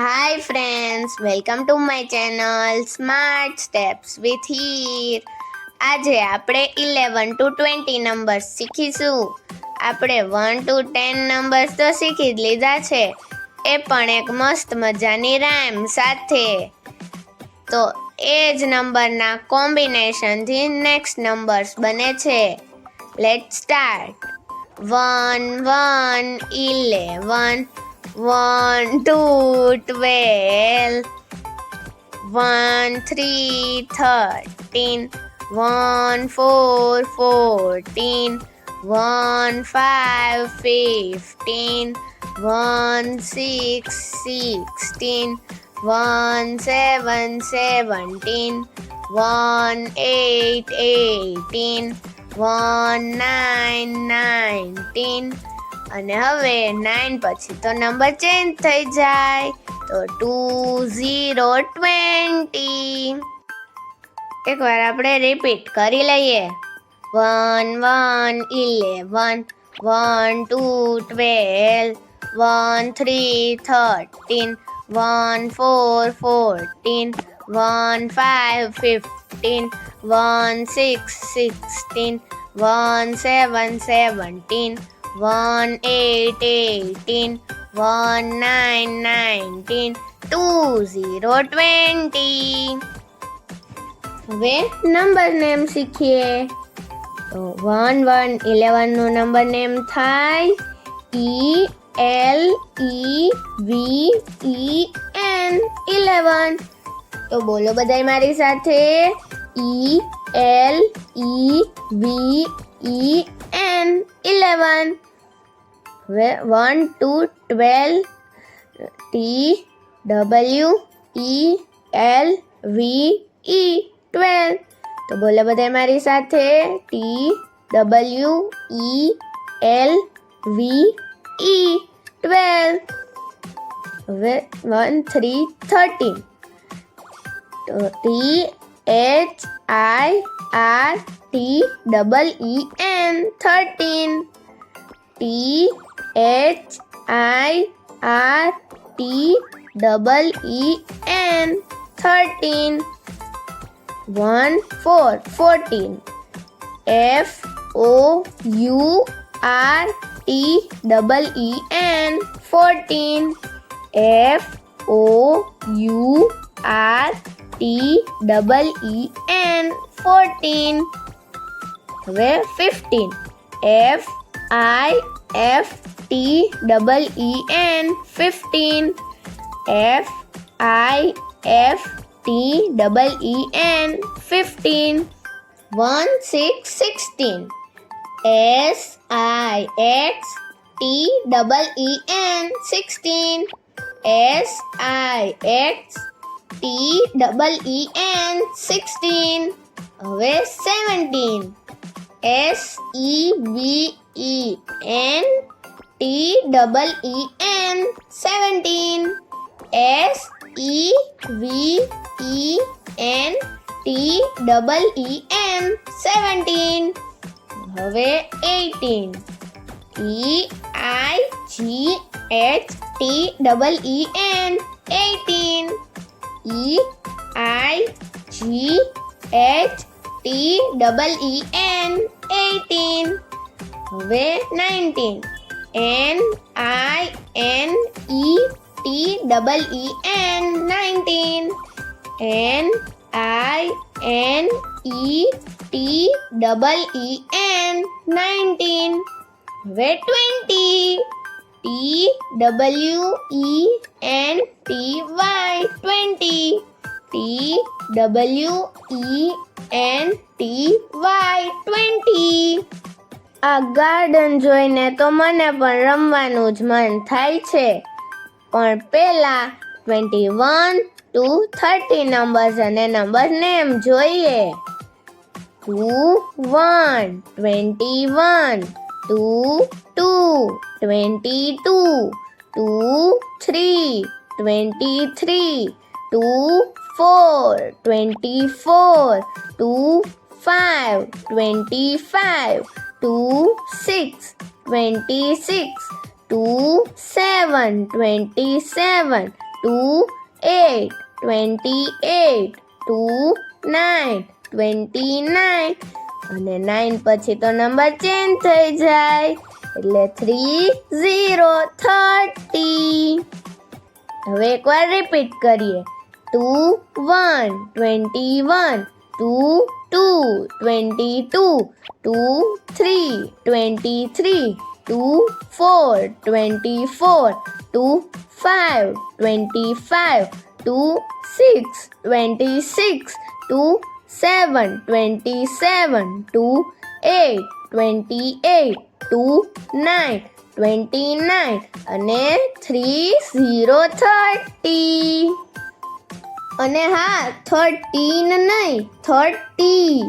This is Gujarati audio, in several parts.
Hi friends, welcome to my channel Smart Steps with Heer. આજે આપણે 11 to 20 નંબર્સ શીખીશું. આપણે 1 to 10 નંબર્સ તો શીખી જ લીધા છે, એ પણ એક મસ્ત મજાની રાઇમ સાથે. તો એ જ નંબરના કોમ્બિનેશનથી નેક્સ્ટ નંબર્સ બને છે. Let's start. 1 1 11 1 2 12 1 3 13 1 4 14 1 5 15 1 6 16 1 7 17 1 8 18 1 9 19 અને હવે 9 પછી તો નંબર ચેન્જ થઈ જાય, તો 2 0 20. એકવાર આપણે રિપીટ કરી લઈએ. 1 1 11 1 2 12 1 3 13 1 4 14 1 5 15 1 6 16 1 7 17 1 8 18 1 9 19 2 0 20. હવે નંબર નેમ શીખીએ. તો 1 1 11 નું નંબર નેમ થાય ELEVEN 11. તો બોલો બધાય મારી સાથે, ELEVEN 11. હવે 1 to 12 TWELVE 12. તો બોલો બધાય મારી સાથે, TWELVE 12. હવે 1 3 13. તો THIRTEEN 13. THIRTEEN 13. 1 4 14. FOURTEEN 14. FOURTEEN 14. હવે 15. FIFTEEN 15. FIFTEEN 15. 1 6 16. SIXTEEN 16. SIXTEEN 16. હવે 17. SEVENTEEN 17. SEVENTEEN 17. હવે 18. EIGHTEEN 18. EIGHTEEN 18. હવે 19. NINETEEN 19. NINETEEN 19. હવે 20. TWENTY 20. TWENTY 20. આ ગાર્ડન જોઈને તો મને પણ રમવાનું જ મન થાય છે, પણ પહેલા 21 to 30 નંબર્સ અને નંબર નેમ જોઈએ. 2 1 21 2 2 22 2 3 23 2 4 24 2 5 25 2 6 26 2 7 27 8 28 2 9 29 અને 9 પછી તો નંબર ચેન્જ થઈ જાય એટલે 3 0 30. હવે એકવાર રિપીટ કરીએ 2 1 21 2 2 22 2 3 23 2 4 24 2 5 25 2 6 26 2 7 27 2 8 28 2 9 29 અને 3 0 30. અને હા 13 નહીં 30.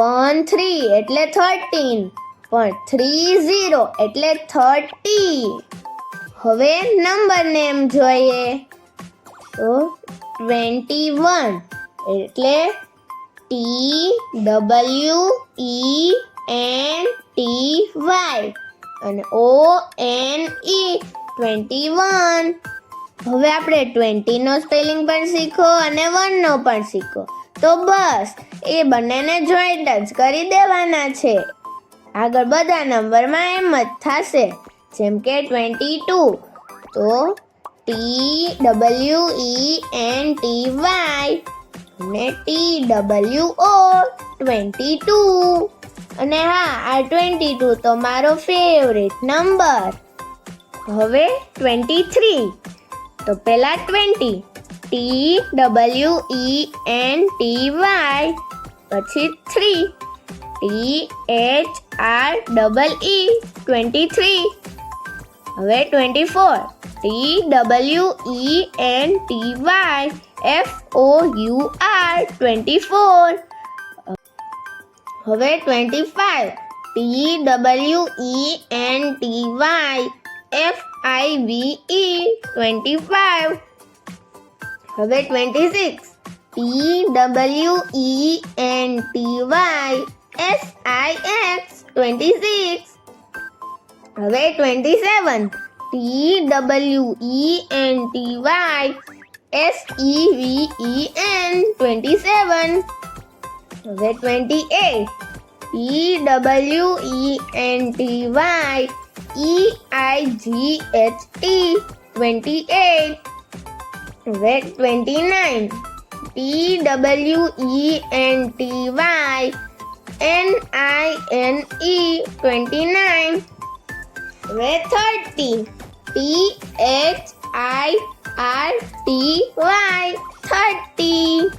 1 3 એટલે 13 પણ 3 0 એટલે 30. હવે નંબર નેમ જોઈએ તો 21 એટલે TWENTY અને ONE 21. હવે આપણે 20 નો સ્પેલિંગ પણ શીખો અને 1 નો પણ શીખો તો બસ એ બંનેને જોઈન્ટ જ કરી દેવાના છે. આગળ બધા નંબરમાં એમ જ થશે જેમ કે 22 તો TWENTY અને TWO 22. અને હા આ 22 તો મારો ફેવરેટ નંબર. હવે 23 તો પહેલા 20 TWENTY પછી 3 THREE 23. હવે 24 TWENTY FOUR 24. હવે 25 TWENTY FIVE 25. હવે 26 TWENTY SIX 26. હવે 27 TWENTY SEVEN 27. હવે 28 TWENTY EIGHT 28. હવે 29 TWENTY NINE 29. હવે 30 THIRTY 30.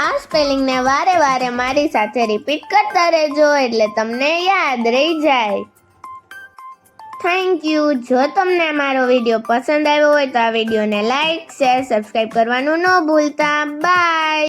આ સ્પેલિંગને વારે વારે મારી સાથે રિપીટ કરતા રહેજો એટલે તમને યાદ રહી જાય. Thank you. જો તમને મારો વિડીયો પસંદ આવ્યો હોય તો આ વિડીયોને લાઈક શેર સબસ્ક્રાઈબ કરવાનું ન ભૂલતા. બાય.